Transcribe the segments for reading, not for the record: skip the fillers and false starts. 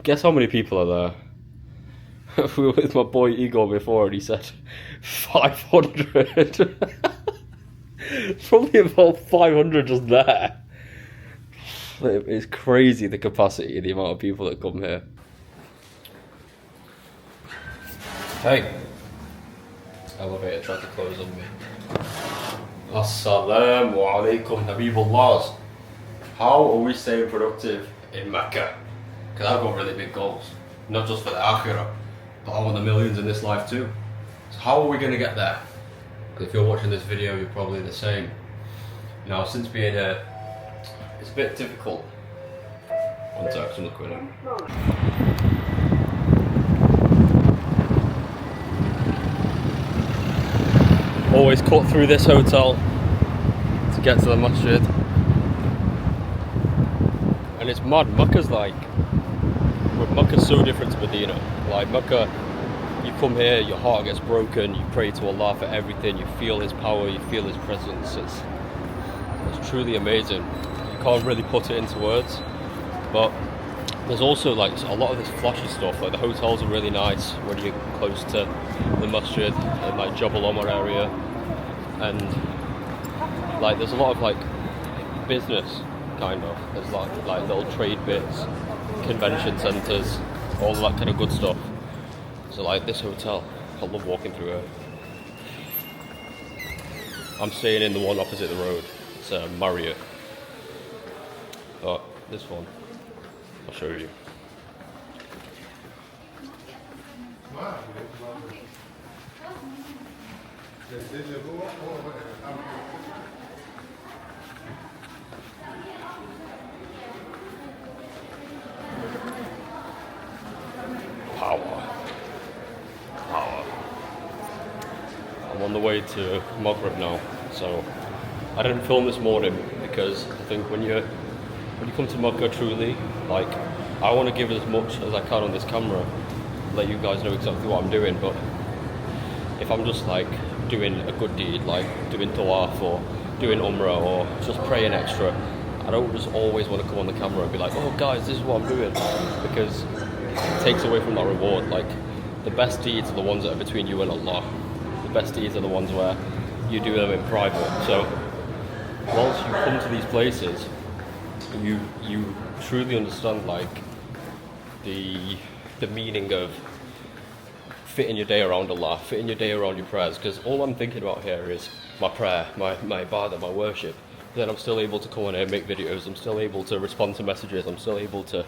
Guess how many people are there? We were with my boy Igor before and he said 500. Probably about 500 just there. It's crazy the capacity, the amount of people that come here. Hey. Elevator tried to close on me. Assalamu alaikum Habibullahs. How are we staying productive in Mecca? Because I've got really big goals. Not just for the akhirah, but I want the millions in this life too. So how are we going to get there? Because if you're watching this video, you're probably the same. Now, since being here, it's a bit difficult. One sec, someone's coming in. Always cut through this hotel to get to the masjid. And it's mad, Mecca's so different to Medina. Like Mecca, you come here, your heart gets broken, you pray to Allah for everything, you feel His power, you feel His presence. It's truly amazing. You can't really put it into words. But there's also like a lot of this flashy stuff. Like the hotels are really nice when you're close to the masjid and like Jabal Omar area, and like there's a lot of like business kind of. There's like little trade bits, convention centres, all that kind of good stuff. So like this hotel, I love walking through it. I'm staying in the one opposite the road. It's a Marriott. But this one, I'll show you. Power. I'm on the way to Maghrib now, so I didn't film this morning because I think when you come to Mecca truly, like I want to give as much as I can on this camera, let you guys know exactly what I'm doing. But if I'm just like doing a good deed, like doing tawaf or doing Umrah or just praying extra, I don't just always want to come on the camera and be like, oh guys, this is what I'm doing, because it takes away from that reward. Like the best deeds are the ones that are between you and Allah. The best deeds are the ones where you do them in private. So once you come to these places, you truly understand like the meaning of fitting your day around Allah, fitting your day around your prayers. Because all I'm thinking about here is my prayer, my ibadah, my worship. Then I'm still able to come on here and make videos. I'm still able to respond to messages. I'm still able to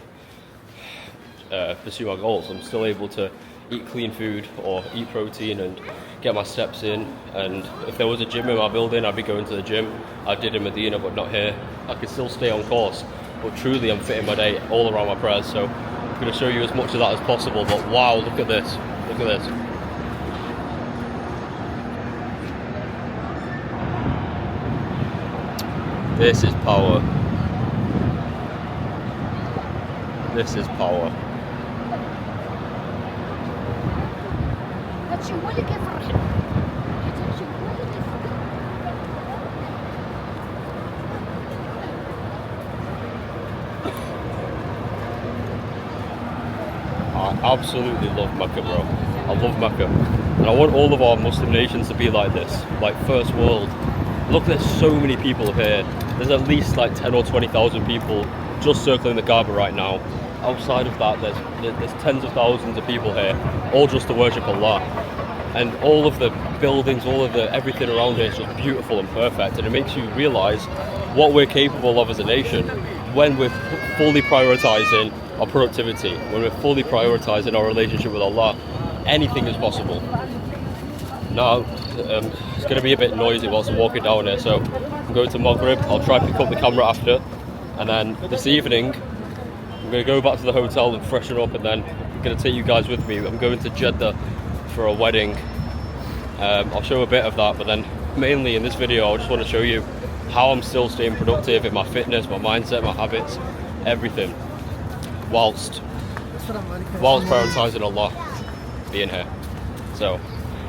pursue my goals. I'm still able to eat clean food or eat protein and get my steps in. And if there was a gym in my building, I'd be going to the gym. I did in Medina, but not here. I could still stay on course, but truly I'm fitting my day all around my prayers. So I'm going to show you as much of that as possible. But wow, look at this. Look at this. This is power. This is power. I absolutely love Mecca, bro. I love Mecca. And I want all of our Muslim nations to be like this, like first world. Look, there's so many people here. There's at least like 10 or 20,000 people just circling the Kaaba right now. Outside of that, there's tens of thousands of people here, all just to worship Allah. And all of the buildings, all of the everything around here is just beautiful and perfect. And it makes you realize what we're capable of as a nation when we're fully prioritizing our productivity, when we're fully prioritizing our relationship with Allah. Anything is possible. Now, it's going to be a bit noisy whilst I'm walking down here, so I'm going to Maghrib. I'll try to pick up the camera after, and then this evening I'm going to go back to the hotel and freshen up, and then I'm going to take you guys with me. I'm going to Jeddah for a wedding. I'll show a bit of that, but then mainly in this video I just want to show you how I'm still staying productive in my fitness, my mindset, my habits, everything, whilst prioritizing Allah being here. So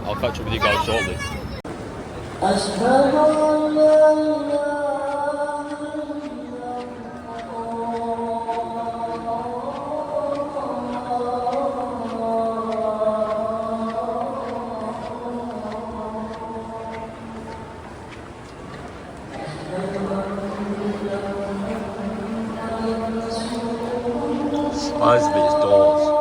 I'll catch up with you guys shortly. size of these doors.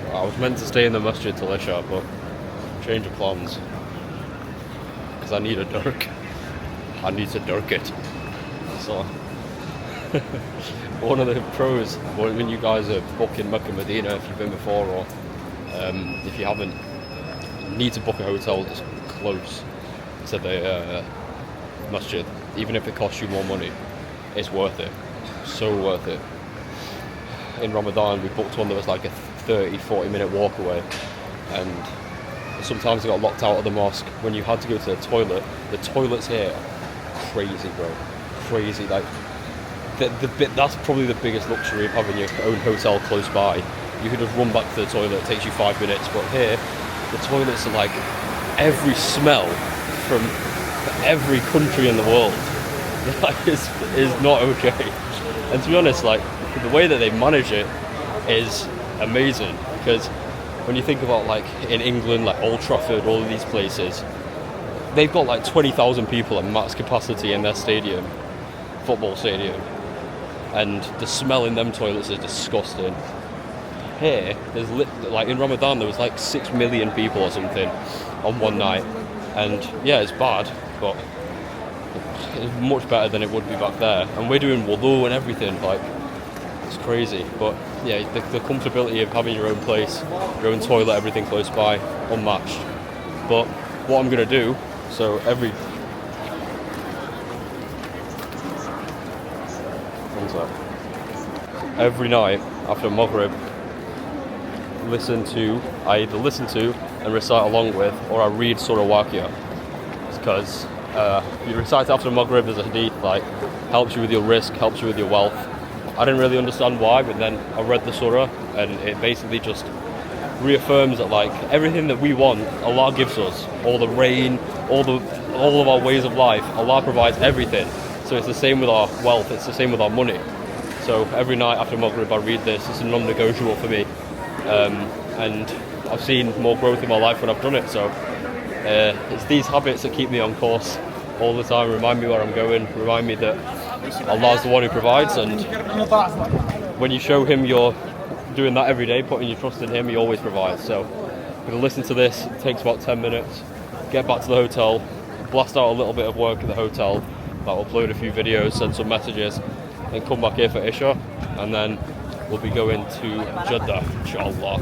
I was meant to stay in the masjid till Isha, but change of plans. Because I need a dirk. I need to dirk it. So, one of the pros, when you guys are booking Mecca, Medina, if you've been before or if you haven't, you need to book a hotel that's close to the masjid. Even if it costs you more money, it's worth it. So worth it. In Ramadan, we booked one that was like a 30-40 minute walk away, and sometimes I got locked out of the mosque. When you had to go to the toilets here are crazy, bro. Crazy. Like that's probably the biggest luxury of having your own hotel close by. You could just run back to the toilet, it takes you 5 minutes, but here the toilets are like every smell from every country in the world. That is not okay. And to be honest, like the way that they manage it is amazing, because when you think about like in England, like Old Trafford, all of these places, they've got like 20,000 people at max capacity in their stadium, football stadium, and the smell in them toilets is disgusting. Here, there's like in Ramadan there was like 6 million people or something on one night, and yeah, it's bad, but it's much better than it would be back there. And we're doing wudu and everything, like it's crazy. But yeah, the comfortability of having your own place, your own toilet, everything close by, unmatched. But what I'm gonna do, so every night after Maghrib, I either listen to and recite along with, or I read Surah Waqia, because you recite after Maghrib, there's a hadith like helps you with your risk, helps you with your wealth. I didn't really understand why, but then I read the surah, and it basically just reaffirms that like everything that we want, Allah gives us. All the rain, all of our ways of life, Allah provides everything. So it's the same with our wealth, it's the same with our money. So every night after Maghrib I read this. It's a non-negotiable for me, and I've seen more growth in my life when I've done it. So it's these habits that keep me on course all the time, remind me where I'm going, remind me that Allah's the one who provides, and when you show Him you're doing that every day, putting your trust in Him, He always provides. So I'm going to listen to this. It takes about 10 minutes, get back to the hotel, blast out a little bit of work at the hotel, I'll upload a few videos, send some messages, then come back here for Isha, and then we'll be going to Jeddah, inshallah.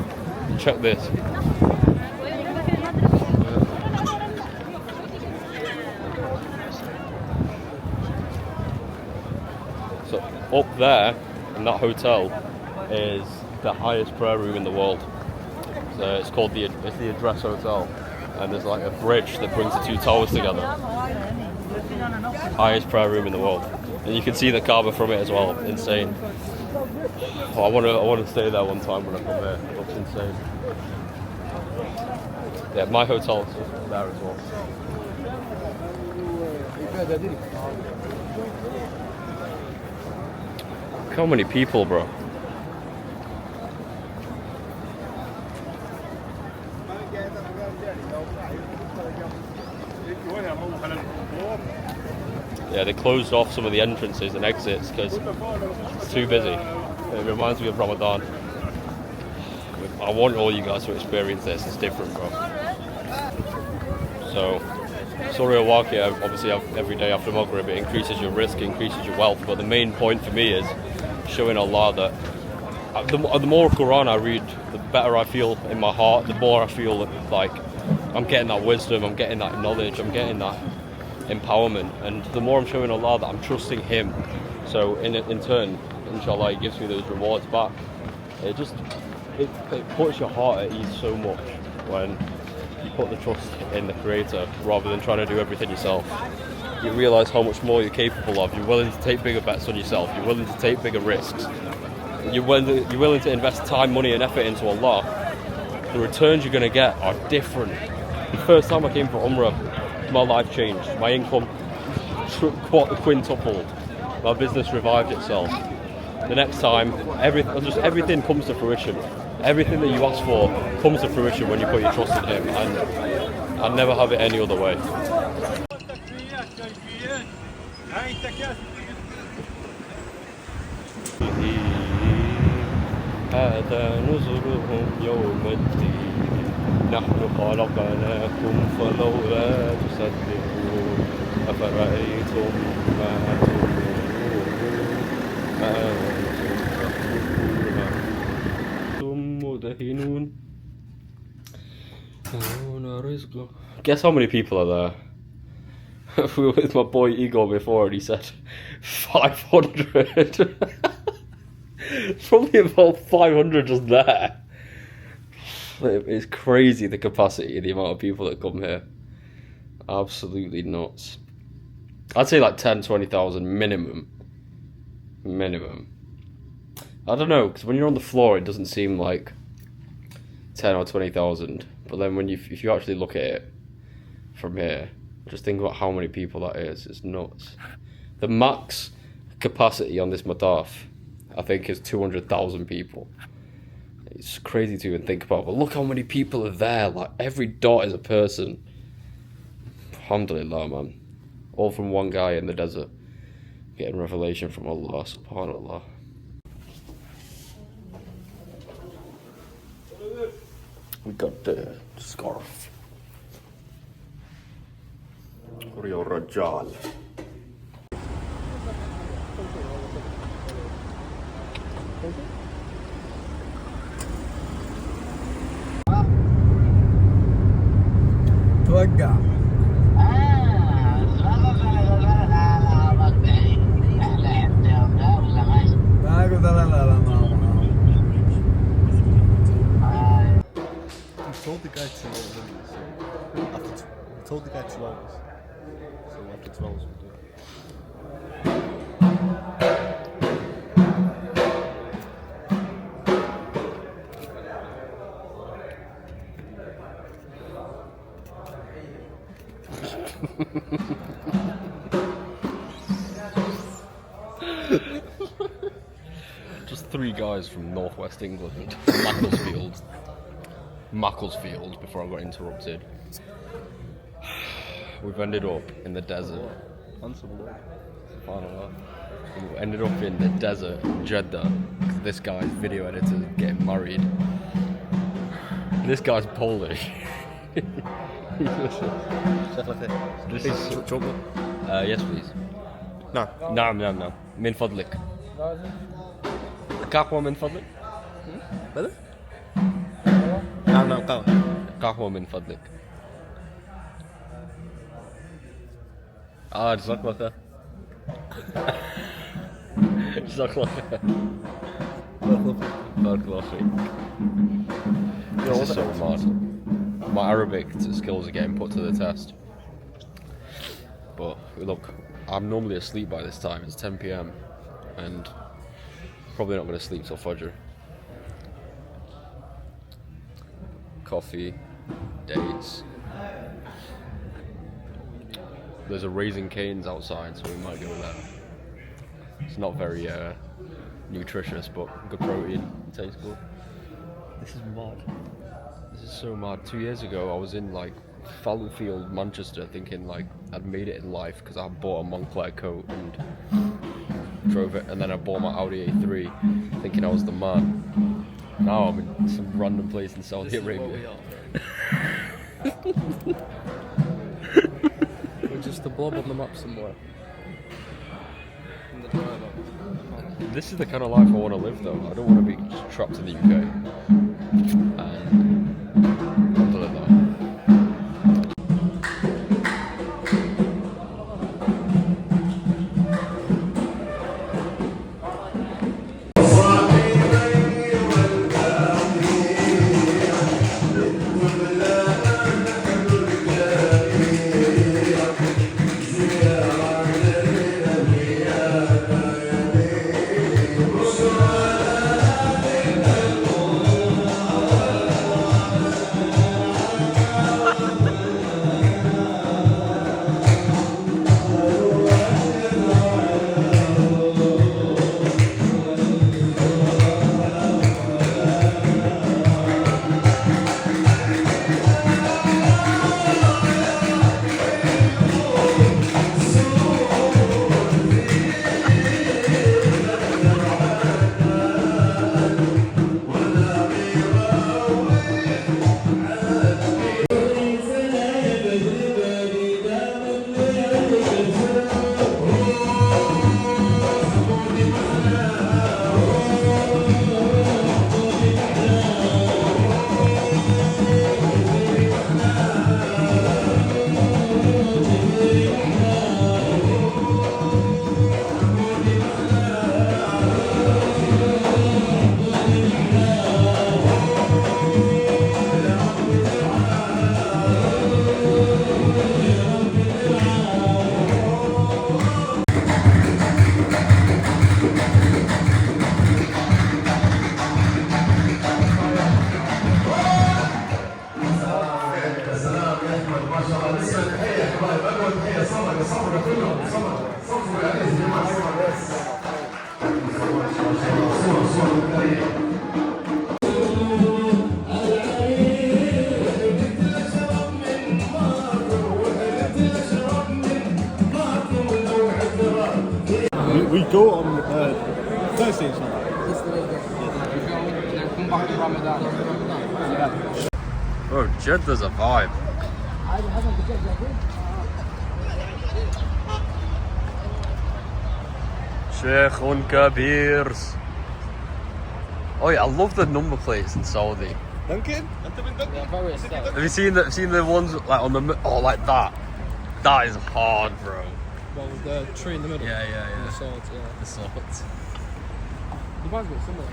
Check this. So up there and that hotel is the highest prayer room in the world. So it's called the Address Hotel, and there's like a bridge that brings the two towers together. Highest prayer room in the world, and you can see the Kaaba from it as well. Insane. Oh, I want to stay there one time when I come here. It looks insane. Yeah, my hotel's there as well. Look how many people, bro. Yeah, they closed off some of the entrances and exits because it's too busy. It reminds me of Ramadan. I want all you guys to experience this. It's different, bro. So, Surah al-Waqi'ah, obviously every day after Maghrib, it increases your risk, increases your wealth. But the main point for me is showing Allah that the more Quran I read, the better I feel in my heart. The more I feel like I'm getting that wisdom, I'm getting that knowledge, I'm getting that empowerment, and the more I'm showing Allah that I'm trusting Him. So in turn, inshallah, He gives me those rewards back. It puts your heart at ease so much when you put the trust in the Creator rather than trying to do everything yourself. You realise how much more you're capable of. You're willing to take bigger bets on yourself. You're willing to take bigger risks. You're willing to invest time, money and effort into Allah. The returns you're going to get are different. The first time I came for Umrah, my life changed. My income quintupled. My business revived itself. The next time, everything comes to fruition. Everything that you ask for comes to fruition when you put your trust in Him, and I'll never have it any other way. هذا نزلهم يوم الدين نحن خلقناكم فلولا تصدقون أفرأيتم ما تمنون Guess how many people are there? We were with my boy Igor before and he said 500. Probably about 500 just there. It's crazy the capacity, the amount of people that come here. Absolutely nuts. I'd say like 10-20,000 minimum. I don't know, because when you're on the floor it doesn't seem like 10 or 20,000, but then if you actually look at it from here, just think about how many people that is. It's nuts. The max capacity on this mataf, I think, is 200,000 people. It's crazy to even think about, but look how many people are there. Like every dot is a person. Alhamdulillah, man. All from one guy in the desert, getting revelation from Allah, subhanallah. We got the scarf. Rio Rajal. توقع ما قلت لا ما We told the guy 2 hours early, so after we told the guy 2 hours, so after 2 hours we'll do it. Just 3 guys from northwest England, Macclesfield, before I got interrupted. We've ended up in the desert. SubhanAllah. We ended up in the desert, Jeddah, because this guy's video editor is getting married. This guy's Polish. This is chocolate. Yes, please. No. نعم من فضلك. قهوة من فضلك. ماذا؟ نعم قهوة من فضلك. جزاك الله خير. This is so mad. My Arabic skills are getting put to the test. But look, I'm normally asleep by this time. It's 10 p.m. and probably not going to sleep till Fajr. Coffee, dates. There's a Raising Cane's outside, so we might go there. It's not very nutritious, but good protein. Tastes good. This is mad. This is so mad. 2 years ago, I was in like Fallowfield, Manchester, thinking like I'd made it in life because I bought a Moncler coat and drove it, and then I bought my Audi A3, thinking I was the man. Now I'm in some random place in Saudi Arabia. We're just a blob on the map somewhere. In the driver. This is the kind of life I want to live, though. I don't want to be just trapped in the UK. And alhamdulillah. We go on Thursday, isn't it? And then come back to Ramadan. Bro, Jeddah's a vibe. Sheikhun Kabirs. Oh yeah, I love the number plates in Saudi. Duncan? Yeah, very aesthetic. Have you seen the ones like on the like that? That is hard, bro. Well, with the tree in the middle. Yeah. And the swords, yeah. The swords. Dubai's got similar.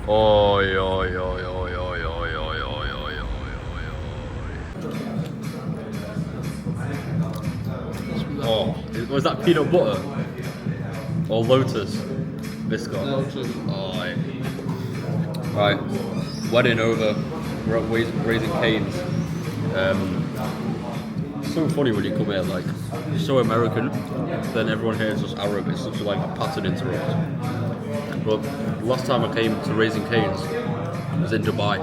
Oi, oi, oi, oi, oi, oi, oi, oi, oi, oi, oi. Oh, was that peanut butter? Or Lotus? Biscuit? Lotus. Oh, aye. Right, wedding over. We're at Raising Cane's. It's so funny when you come here, like, you're so American, then everyone here is just Arab. It's such like a pattern interrupt. But the last time I came to Raising Cane's was in Dubai.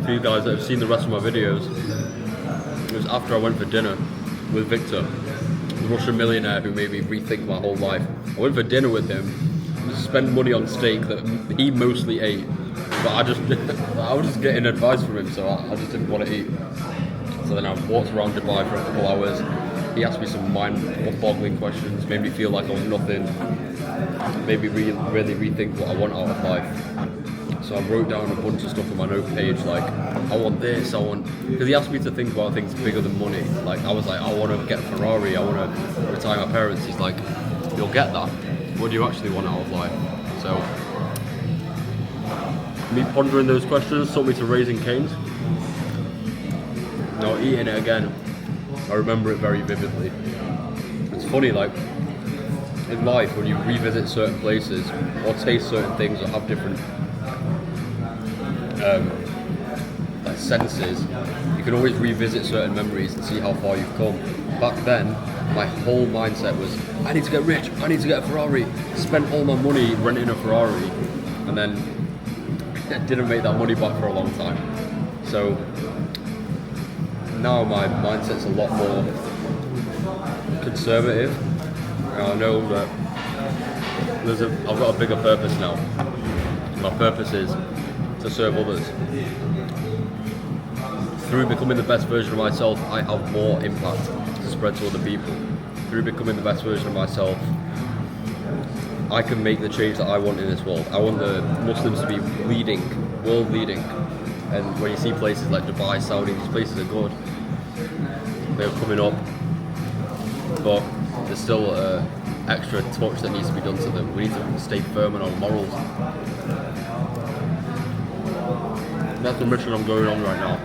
For you guys that have seen the rest of my videos, it was after I went for dinner with Victor, the Russian millionaire who made me rethink my whole life. I went for dinner with him, spent money on steak that he mostly ate, but I was just getting advice from him, so I just didn't want to eat. So then I walked around Dubai for a couple hours. He asked me some mind-boggling questions, made me feel like I was nothing, made me really rethink what I want out of life. So I wrote down a bunch of stuff on my note page, like, I want this, because he asked me to think about things bigger than money. Like, I was like, I want to get a Ferrari, I want to retire my parents. He's like, you'll get that. what do you actually want out of life? So, me pondering those questions taught me to Raising Cane's. Now, eating it again, I remember it very vividly. It's funny, like, in life, when you revisit certain places or taste certain things or have different like senses, you can always revisit certain memories and see how far you've come. Back then, my whole mindset was, I need to get rich, I need to get a Ferrari. Spent all my money renting a Ferrari, and then didn't make that money back for a long time. So now my mindset's a lot more conservative. And I know that I've got a bigger purpose now. My purpose is to serve others. Through becoming the best version of myself, I have more impact to spread to other people. Through becoming the best version of myself, I can make the change that I want in this world. I want the Muslims to be leading, world leading. And when you see places like Dubai, Saudi, these places are good. They're coming up, but there's still an extra touch that needs to be done to them. We need to stay firm on our morals. That's the mission I'm going on right now.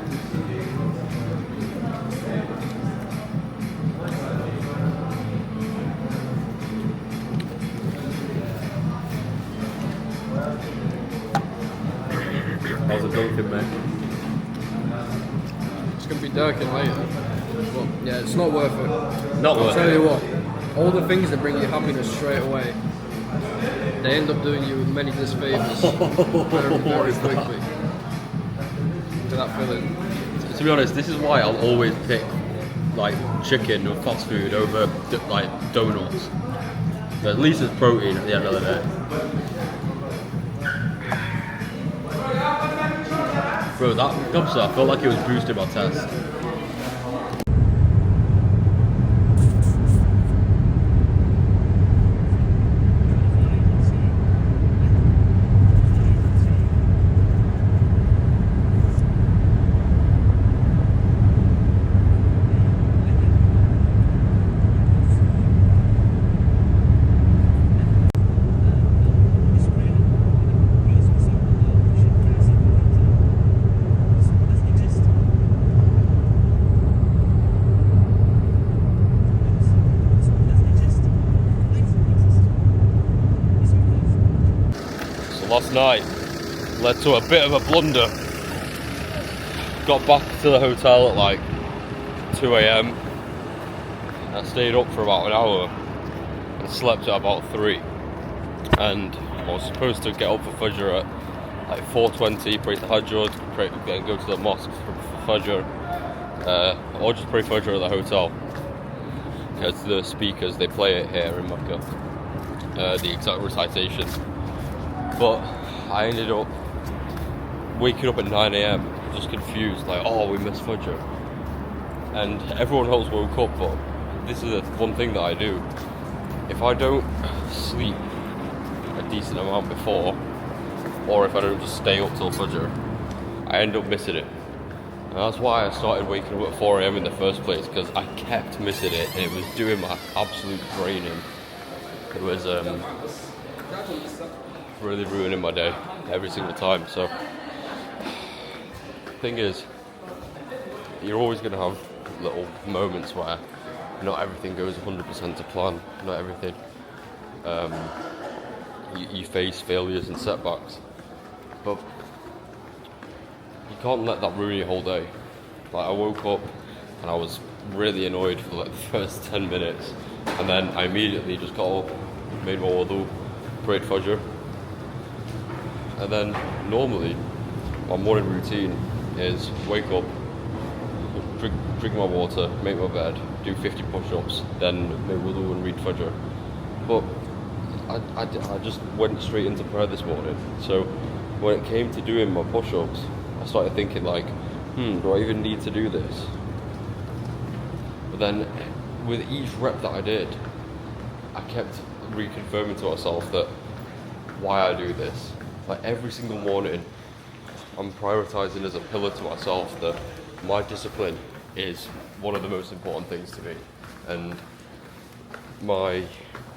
How's it going, mate? It's gonna be darking later. But yeah, it's not worth it. Not I'll worth tell it. you what, all the things that bring you happiness straight away, they end up doing you many disfavours very quickly. To that feeling. To be honest, this is why I'll always pick like chicken or fast food over like donuts. But at least it's protein at the end of the day. Bro, that gobster, I felt like it was boosting my test. Last night led to a bit of a blunder. Got back to the hotel at like 2 AM. I stayed up for about an hour and slept at about 3. And I was supposed to get up for Fajr at like 4:20, pray Tahajjud, and go to the mosque for Fajr, or just pray Fajr at the hotel. Because the speakers, they play it here in Mecca, the exact recitation. But I ended up waking up at 9 AM, just confused, like, oh, we missed Fajr. And everyone else woke up, but this is the one thing that I do. If I don't sleep a decent amount before, or if I don't just stay up till Fajr, I end up missing it. And that's why I started waking up at 4 AM in the first place, because I kept missing it, and it was doing my absolute draining. It was really ruining my day every single time. So thing is, you're always going to have little moments where not everything goes 100% to plan, not everything you face failures and setbacks, but you can't let that ruin your whole day. Like, I woke up and I was really annoyed for like the first 10 minutes, and then I immediately just got up, made my wudu, prayed Fajr. And then normally my morning routine is wake up, drink my water, make my bed, do 50 push-ups, then make wudu and read Fajr. But I just went straight into prayer this morning. So when it came to doing my push-ups, I started thinking like, do I even need to do this? But then with each rep that I did, I kept reconfirming to myself that why I do this. Like, every single morning, I'm prioritizing as a pillar to myself that my discipline is one of the most important things to me. And my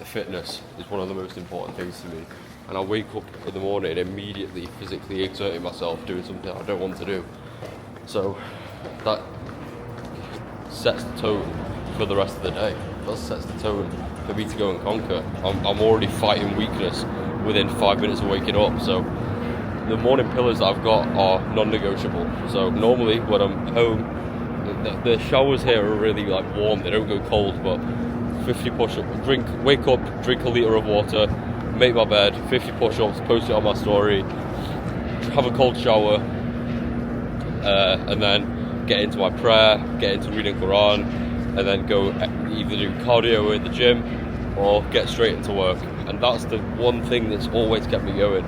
fitness is one of the most important things to me, and I wake up in the morning immediately physically exerting myself doing something I don't want to do. So that sets the tone for the rest of the day. That sets the tone for me to go and conquer. I'm already fighting weakness within 5 minutes of waking up. So the morning pillars that I've got are non-negotiable. So normally when I'm home, the showers here are really like warm, they don't go cold, but 50 push-ups, wake up, drink a litre of water, make my bed, 50 push-ups, post it on my story, have a cold shower, and then get into my prayer, get into reading Quran, and then go either do cardio in the gym or get straight into work. And that's the one thing that's always kept me going.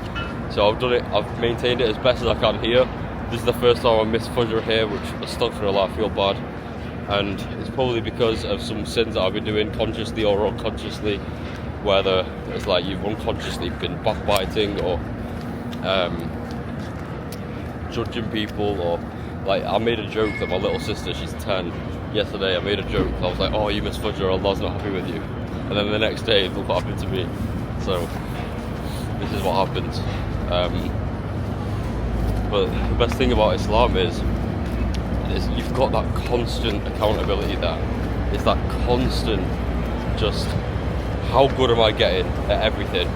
So I've done it, I've maintained it as best as I can here. This is the first time I missed Fajr here, which astaghfirullah, I feel bad. And it's probably because of some sins that I've been doing consciously or unconsciously, whether it's like you've unconsciously been backbiting or judging people, or like I made a joke that my little sister, she's 10, yesterday I made a joke, I was like, oh, you missed Fajr, Allah's not happy with you. And then the next day, look what happened to me. So this is what happens. But the best thing about Islam is you've got that constant accountability there. It's that constant, just how good am I getting at everything?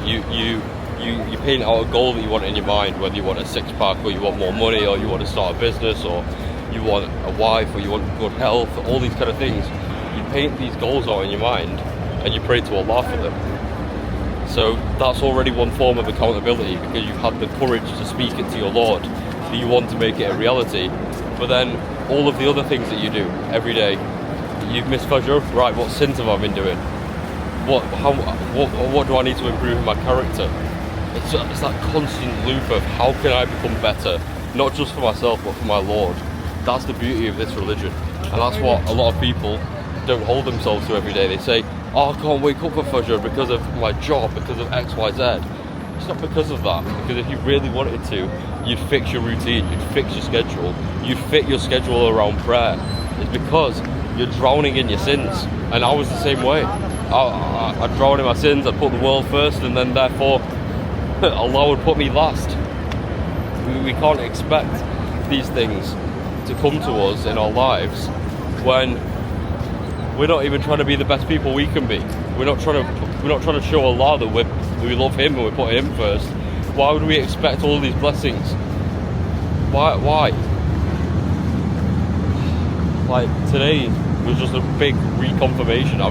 You paint out a goal that you want in your mind, whether you want a six-pack or you want more money or you want to start a business or you want a wife or you want good health, all these kind of things. You paint these goals out in your mind and you pray to Allah for them. So that's already one form of accountability, because you've had the courage to speak it to your Lord, that you want to make it a reality. But then all of the other things that you do every day, you've missed Fajr, right, what sins have I been doing? What do I need to improve in my character? It's that constant loop of how can I become better, not just for myself but for my Lord. That's the beauty of this religion, and that's what a lot of people don't hold themselves to every day. They say, oh, I can't wake up for Fajr because of my job, because of X, Y, Z. It's not because of that, because if you really wanted to, you'd fix your routine, you'd fix your schedule, you'd fit your schedule around prayer. It's because you're drowning in your sins, and I was the same way. I drown in my sins, I put the world first, and then therefore Allah would put me last. We can't expect these things to come to us in our lives when we're not even trying to be the best people we can be. We're not trying to show Allah that we love Him and we put Him first. Why would we expect all these blessings? Why? Like today was just a big reconfirmation.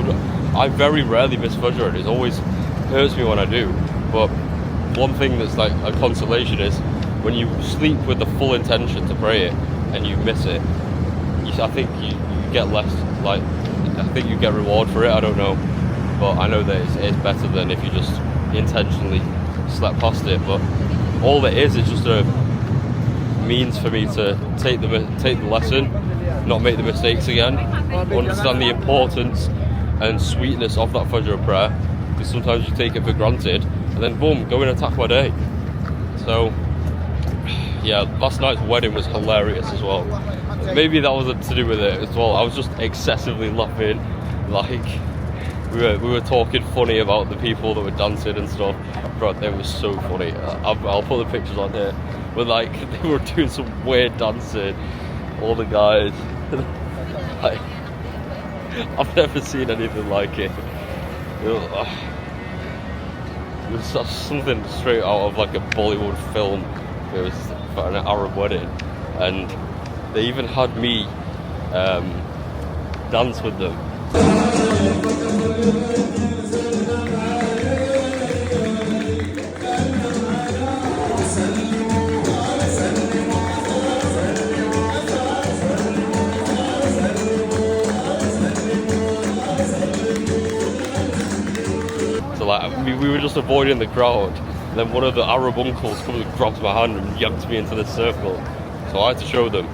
I very rarely miss Fajr, and it always hurts me when I do. But one thing that's like a consolation is when you sleep with the full intention to pray it and you miss it, I think you get less, like, I think you get reward for it, I don't know. But I know that it's better than if you just intentionally slept past it. But all it is just a means for me to take the lesson, not make the mistakes again, understand the importance and sweetness of that Fajr prayer, because sometimes you take it for granted and then boom, go and attack my day. So yeah, last night's wedding was hilarious as well. Maybe that was to do with it as well. I was just excessively laughing, like we were talking funny about the people that were dancing and stuff. Bro, it was so funny. I'll put the pictures on here, but like they were doing some weird dancing, all the guys. Like, I've never seen anything like it. It was something straight out of like a Bollywood film. It was for an Arab wedding, and they even had me dance with them. So like we were just avoiding the crowd, and then one of the Arab uncles comes and grabs my hand and yanked me into the circle. So I had to show them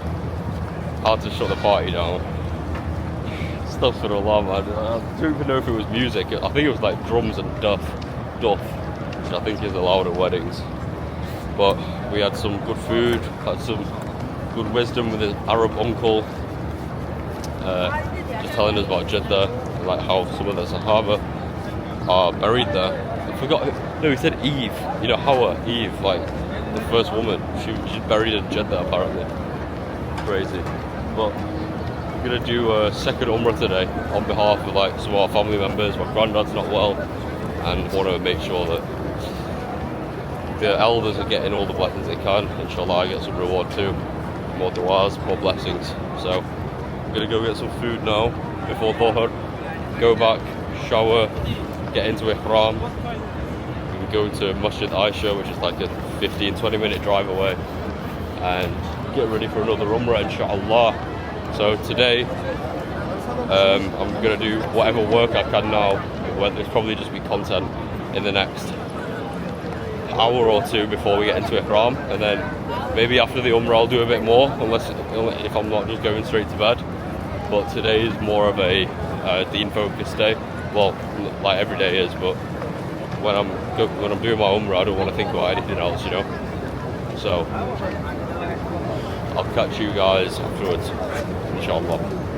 how to shut the party down. Stuff for Allah, man. I don't even know if it was music. I think it was like drums and duff, which I think is allowed at weddings. But we had some good food, had some good wisdom with the Arab uncle, just telling us about Jeddah like how some of the Sahaba are buried there. I forgot. No, he said Eve. You know, Hawa, Eve, like the first woman. She's buried in Jeddah apparently. Crazy. But I'm gonna do a second Umrah today on behalf of like some of our family members. My granddad's not well, and want to make sure that the elders are getting all the blessings they can. Inshallah, I get some reward too. More du'as, more blessings. So I'm gonna go get some food now before Dhuhr. Go back, shower, get into Ihram. We can go to Masjid Aisha, which is like a 15-20 minute drive away, and get ready for another Umrah, inshallah. So today, I'm gonna do whatever work I can now. Whether it's probably just be content in the next hour or two before we get into Ihram, and then maybe after the Umrah I'll do a bit more, unless if I'm not just going straight to bed. But today is more of a Deen focused day. Well, like every day is, but when I'm doing my Umrah, I don't want to think about anything else, you know. So I'll catch you guys afterwards, inshallah.